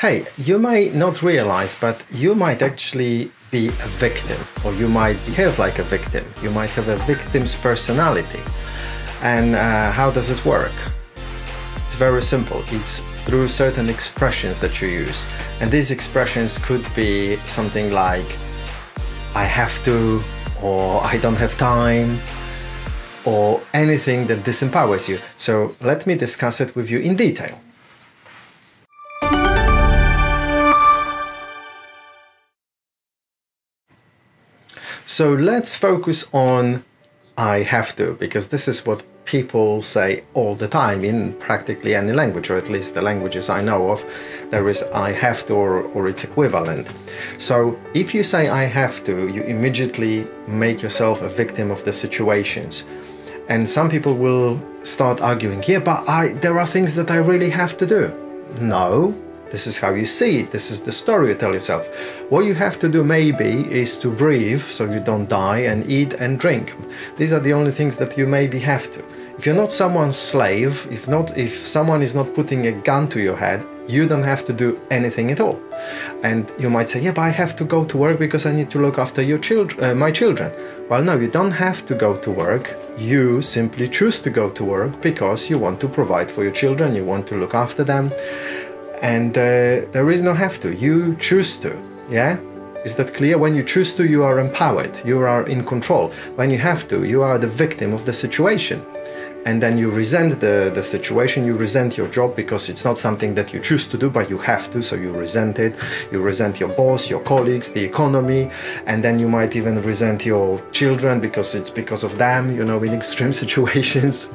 Hey, you may not realize, but you might actually be a victim, or you might behave like a victim. You might have a victim's personality. And how does it work? It's very simple. It's through certain expressions that you use. And these expressions could be something like, I have to, or I don't have time, or anything that disempowers you. So let me discuss it with you in detail. So let's focus on I have to, because this is what people say all the time in practically any language, or at least the languages I know of. There is I have to or its equivalent. So if you say I have to, you immediately make yourself a victim of the situations. And some people will start arguing, yeah, but there are things that I really have to do. No. This is how you see it. This is the story you tell yourself. What you have to do maybe is to breathe so you don't die, and eat and drink. These are the only things that you maybe have to. If you're not someone's slave, if someone is not putting a gun to your head, you don't have to do anything at all. And you might say, yeah, but I have to go to work because I need to look after your my children. Well, no, you don't have to go to work. You simply choose to go to work because you want to provide for your children, you want to look after them. And there is no have to, you choose to, yeah? Is that clear? When you choose to, you are empowered, you are in control. When you have to, you are the victim of the situation. And then you resent the situation, you resent your job because it's not something that you choose to do, but you have to, so you resent it. You resent your boss, your colleagues, the economy, and then you might even resent your children because it's because of them, you know, in extreme situations.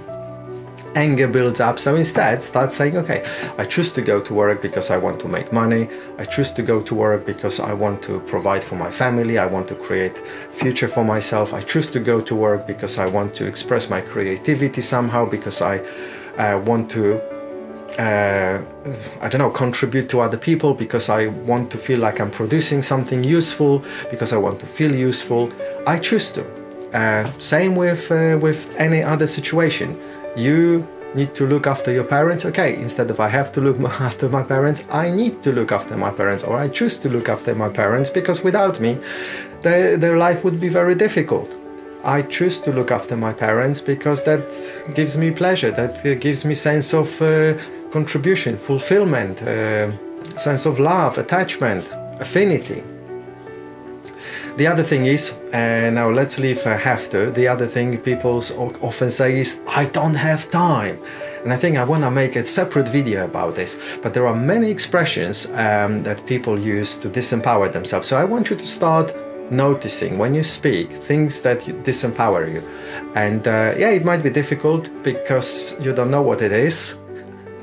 Anger builds up. So instead start saying, okay, I choose to go to work because I want to make money. I choose to go to work because I want to provide for my family. I want to create a future for myself. I choose to go to work because I want to express my creativity somehow, because I want to I don't know, contribute to other people, because I want to feel like I'm producing something useful, because I want to feel useful. I choose to. Same with any other situation. You need to look after your parents. Okay, instead of I have to look after my parents, I need to look after my parents, or I choose to look after my parents because without me, their life would be very difficult. I choose to look after my parents because that gives me pleasure, that gives me sense of contribution, fulfillment, sense of love, attachment, affinity. The other thing is, now let's leave have to, the other thing people often say is, I don't have time. And I think I want to make a separate video about this, but there are many expressions that people use to disempower themselves. So I want you to start noticing when you speak things that disempower you. And yeah, it might be difficult because you don't know what it is.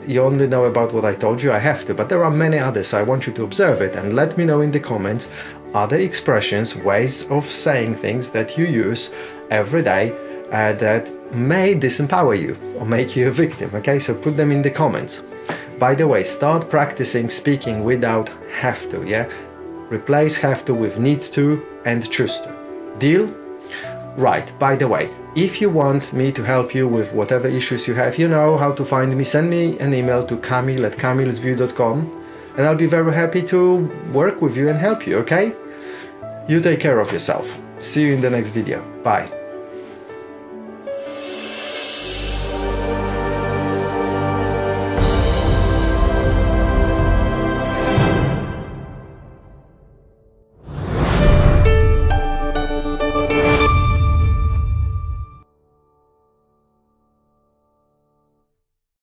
You only know about what I told you, I have to, but there are many others. I want you to observe it and let me know in the comments other expressions, ways of saying things that you use every day that may disempower you or make you a victim. Okay, so put them in the comments. By the way, start practicing speaking without have to, yeah? Replace have to with need to and choose to. Deal? Right, by the way, if you want me to help you with whatever issues you have, you know how to find me. Send me an email to kamil@kamilsview.com and I'll be very happy to work with you and help you, okay? You take care of yourself. See you in the next video. Bye.